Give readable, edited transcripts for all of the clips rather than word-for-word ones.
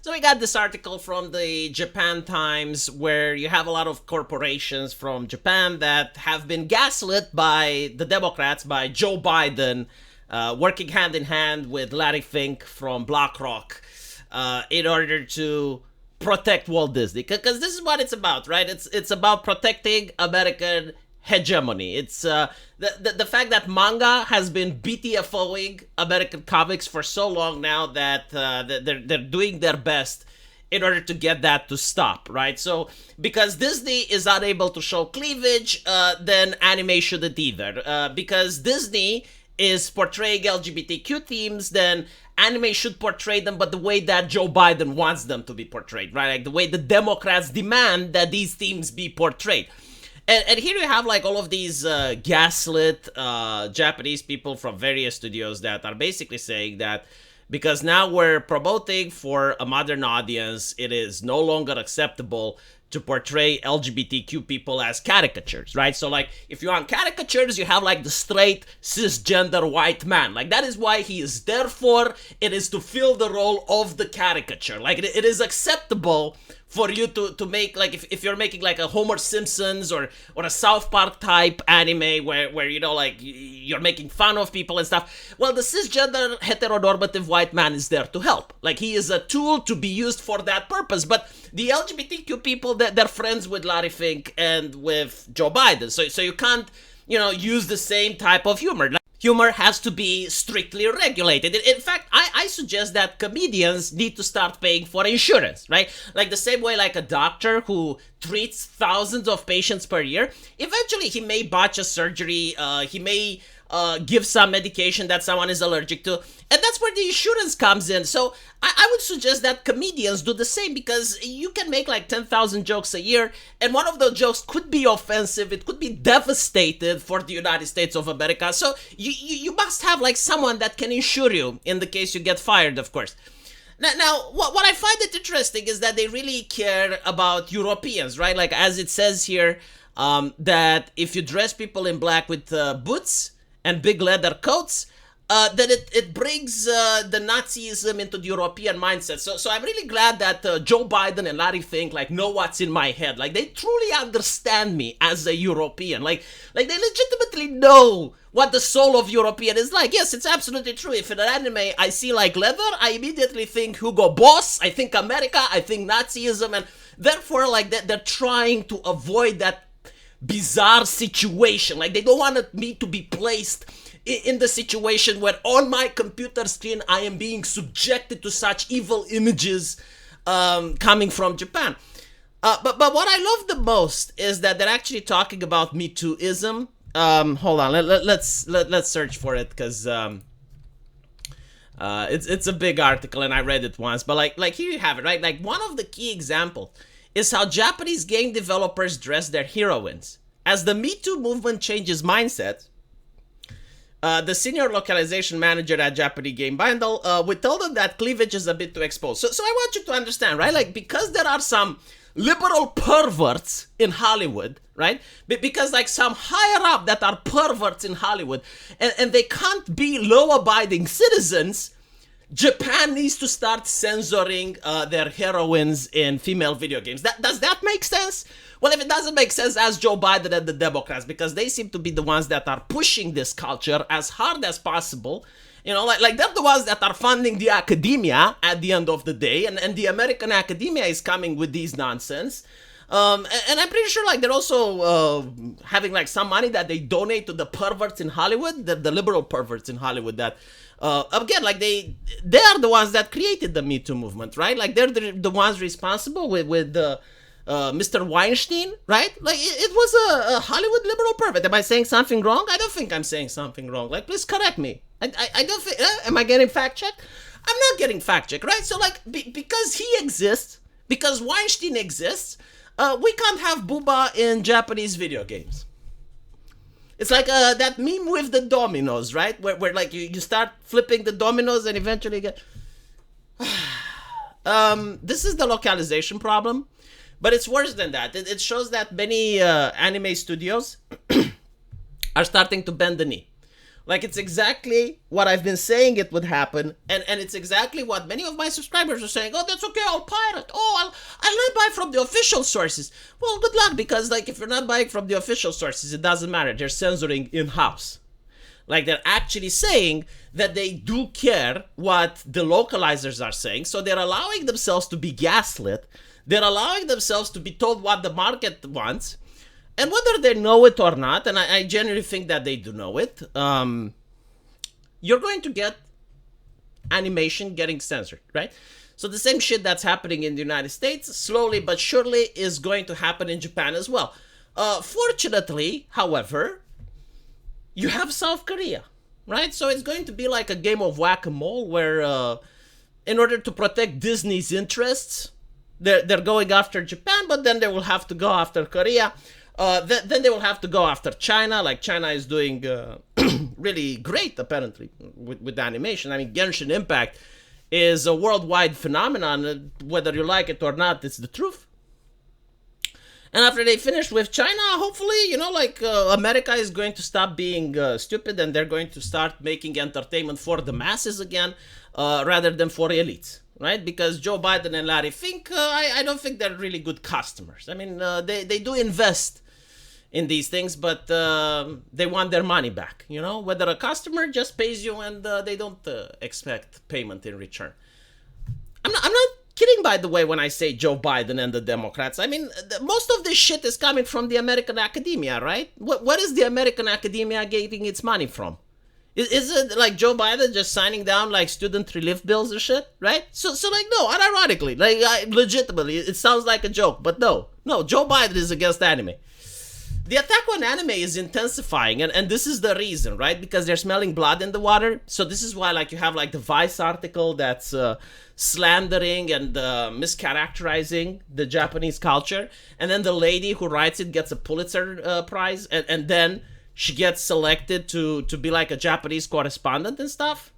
So we got this article from the Japan Times where you have a lot of corporations from Japan that have been gaslit by the Democrats, by Joe Biden, working hand in hand with Larry Fink from BlackRock in order to protect Walt Disney. Because this is what it's about, right? It's about protecting American hegemony. It's the fact that manga has been BTFOing American comics for so long now that they're doing their best in order to get that to stop, right? So because Disney is unable to show cleavage, then anime shouldn't either. Because Disney is portraying LGBTQ themes, then anime should portray them, but the way that Joe Biden wants them to be portrayed, right? Like the way the Democrats demand that these themes be portrayed. And here you have like all of these gaslit Japanese people from various studios that are basically saying that because now we're promoting for a modern audience, it is no longer acceptable to portray LGBTQ people as caricatures, right? So like if you want caricatures, you have like the straight cisgender white man. Like that is why he is there for. It is to fill the role of the caricature. Like it is acceptable for you to make like if you're making like a Homer Simpsons or a South Park type anime where you know like you're making fun of people and stuff. Well, the cisgender heteronormative white man is there to help. Like he is a tool to be used for that purpose. But the LGBTQ people, they're friends with Larry Fink and with Joe Biden. So you can't, use the same type of humor. Humor has to be strictly regulated. In fact, I suggest that comedians need to start paying for insurance, right? Like the same way like a doctor who treats thousands of patients per year, eventually he may botch a surgery, he may give some medication that someone is allergic to, and that's where the insurance comes in. So I would suggest that comedians do the same, because you can make like 10,000 jokes a year, and one of those jokes could be offensive, it could be devastating for the United States of America. So you must have like someone that can insure you in the case you get fired, of course. Now, what I find it interesting is that they really care about Europeans, right? Like as it says here, that if you dress people in black with boots and big leather coats, then it brings the Nazism into the European mindset. So I'm really glad that Joe Biden and Larry Fink like know what's in my head. Like they truly understand me as a European. Like they legitimately know what the soul of European is like. Yes, it's absolutely true. If in an anime I see like leather, I immediately think Hugo Boss, I think America, I think Nazism, and therefore like they're trying to avoid that bizarre situation. Like they don't want me to be placed in the situation where on my computer screen I am being subjected to such evil images coming from Japan. But what I love the most is that they're actually talking about Me Too-ism. Hold on, let's search for it, because it's a big article and I read it once. But like here you have it, right? Like one of the key examples is how Japanese game developers dress their heroines. As the Me Too movement changes mindset, the senior localization manager at Japanese Game Bundle, we told them that cleavage is a bit too exposed. So I want you to understand, right? Like because there are some liberal perverts in Hollywood, right? Because like some higher up that are perverts in Hollywood, and they can't be law-abiding citizens, Japan needs to start censoring their heroines in female video games. Does that make sense? Well, if it doesn't make sense, ask Joe Biden and the Democrats, because they seem to be the ones that are pushing this culture as hard as possible. Like they're the ones that are funding the academia at the end of the day, and the American academia is coming with these nonsense. And I'm pretty sure like they're also having like some money that they donate to the perverts in Hollywood, the liberal perverts in Hollywood that again, like they are the ones that created the Me Too movement, right? Like they're the ones responsible with Mr. Weinstein, right? Like it was a Hollywood liberal pervert. Am I saying something wrong? I don't think I'm saying something wrong. Like please correct me. I don't think. Am I getting fact checked? I'm not getting fact checked, right? So like because he exists, because Weinstein exists, we can't have booba in Japanese video games. It's like that meme with the dominoes, right? Where like you start flipping the dominoes and eventually get... this is the localization problem, but it's worse than that. It shows that many anime studios are starting to bend the knee. Like, it's exactly what I've been saying it would happen, and it's exactly what many of my subscribers are saying. Oh, that's okay, I'll pirate. Oh, I'll not buy from the official sources. Well, good luck, because like if you're not buying from the official sources, it doesn't matter. They're censoring in-house. Like, they're actually saying that they do care what the localizers are saying, so they're allowing themselves to be gaslit. They're allowing themselves to be told what the market wants. And whether they know it or not, and I genuinely think that they do know it, you're going to get animation getting censored, right? So the same shit that's happening in the United States, slowly but surely, is going to happen in Japan as well. Fortunately, however, you have South Korea, right? So it's going to be like a game of whack-a-mole where, in order to protect Disney's interests, they're going after Japan, but then they will have to go after Korea. Then they will have to go after China. Like, China is doing really great, apparently, with animation. I mean, Genshin Impact is a worldwide phenomenon. Whether you like it or not, it's the truth. And after they finish with China, hopefully, you know, like, America is going to stop being stupid, and they're going to start making entertainment for the masses again, rather than for elites. Right? Because Joe Biden and Larry Fink, I don't think they're really good customers. I mean, they do invest in these things, but they want their money back. You know, whether a customer just pays you and they don't expect payment in return. I'm not kidding, by the way, when I say Joe Biden and the Democrats. I mean, most of this shit is coming from the American academia, right? What is the American academia getting its money from? Is it like Joe Biden just signing down like student relief bills and shit, right? So like, no, unironically, like, legitimately, it sounds like a joke, but no, Joe Biden is against anime. The attack on anime is intensifying, and this is the reason, right? Because they're smelling blood in the water. So this is why, like, you have like the Vice article that's slandering and mischaracterizing the Japanese culture, and then the lady who writes it gets a Pulitzer Prize, and then she gets selected to be like a Japanese correspondent and stuff.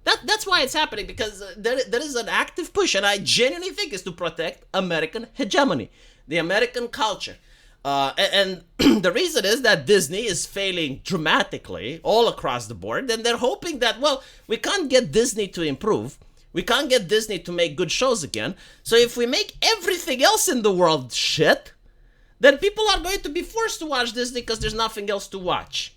That's why it's happening, because there is an active push, and I genuinely think it's to protect American hegemony, the American culture. And the reason is that Disney is failing dramatically all across the board, and they're hoping that, well, we can't get Disney to improve. We can't get Disney to make good shows again. So if we make everything else in the world shit, then people are going to be forced to watch Disney because there's nothing else to watch.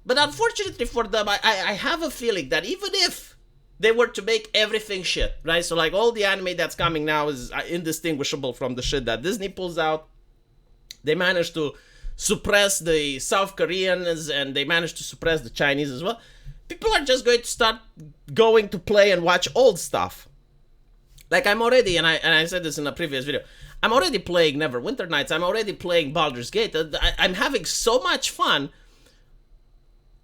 But unfortunately for them, I have a feeling that even if they were to make everything shit, right? So like all the anime that's coming now is indistinguishable from the shit that Disney pulls out. They managed to suppress the South Koreans, and they managed to suppress the Chinese as well. People are just going to start going to play and watch old stuff. Like, I'm already, and I said this in a previous video, I'm already playing Neverwinter Nights. I'm already playing Baldur's Gate. I'm having so much fun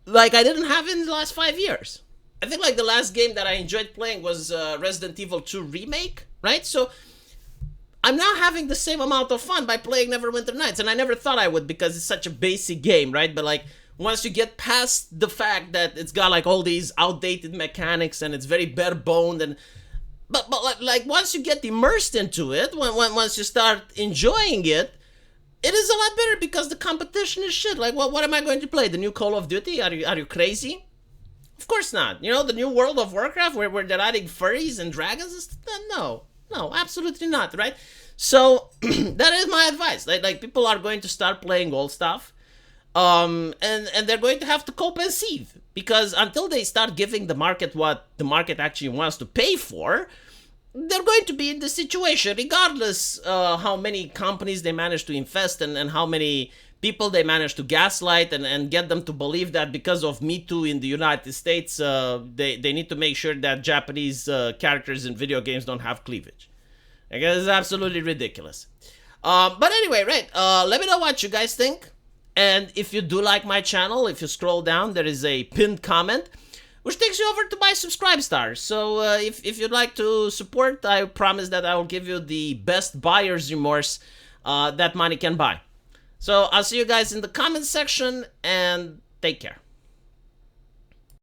like I didn't have in the last 5 years. I think like the last game that I enjoyed playing was Resident Evil 2 Remake, right? So I'm now having the same amount of fun by playing Neverwinter Nights, and I never thought I would because it's such a basic game, right? But like, once you get past the fact that it's got like all these outdated mechanics and it's very bare boned, and but like once you get immersed into it, once you start enjoying it, it is a lot better because the competition is shit. Like, what am I going to play? The new Call of Duty? Are you crazy? Of course not. You know, the new World of Warcraft where they're adding furries and dragons and stuff? No, absolutely not, right? So that is my advice. Like people are going to start playing old stuff. And they're going to have to cope and seethe, because until they start giving the market what the market actually wants to pay for, they're going to be in this situation regardless how many companies they manage to invest in and how many people they manage to gaslight and get them to believe that because of Me Too in the United States, they need to make sure that Japanese characters in video games don't have cleavage. I guess it's absolutely ridiculous. But anyway, right, let me know what you guys think. And if you do like my channel, if you scroll down, there is a pinned comment, which takes you over to my subscribe stars. So if you'd like to support, I promise that I will give you the best buyer's remorse that money can buy. So I'll see you guys in the comment section, and take care.